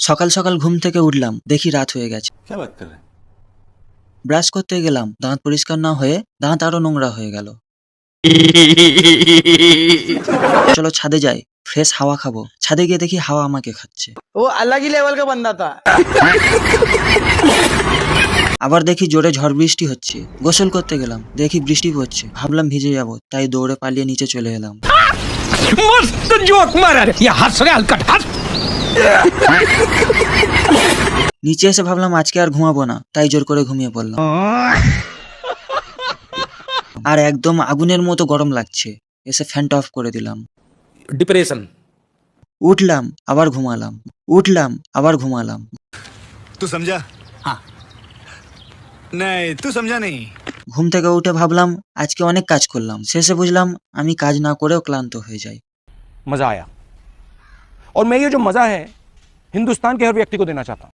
সকাল সকাল ঘুম থেকে উঠলাম, দেখি রাত হয়ে গেছে। क्या बात कर रहे हैं? ব্রাশ করতে গেলাম, দাঁত পরিষ্কার না হয়ে দাঁত আরো নোংরা হয়ে গেল। চলো ছাদে যাই, ফ্রেশ হাওয়া খাবো। ছাদে গিয়ে দেখি হাওয়া আমাকে খাচ্ছে। वो अलग ही लेवल का बंदा था। আবার দেখি জোরে ঝড় বৃষ্টি হচ্ছে। গোসল করতে গেলাম, দেখি বৃষ্টি পড়ছে। ভাবলাম ভিজে যাব, তাই দৌড়ে পালিয়ে নিচে চলে এলাম। मस्त जोक मारा रे ये हंस रे हलकट हंस নিচে এসে ভাবলাম আজকে আর ঘুমাবো না, তাই জোর করে ঘুমিয়ে পড়লাম। আর একদম আগুনের মতো গরম লাগছে, এসে ফ্যানটা অফ করে দিলাম। डिप्रेशन উঠলাম, আবার ঘুমালাম। উঠলাম, আবার ঘুমালাম। तू समझा? हाँ। नहीं, तू समझा नहीं। ঘুম থেকে উঠে ভাবলাম আজকে অনেক কাজ করলাম। শেষে বুঝলাম আমি কাজ না করেও ক্লান্ত হয়ে যাই। मजा आया और मैं ये जो मजा है हिंदुस्तान के हर व्यक्ति को देना चाहता हूं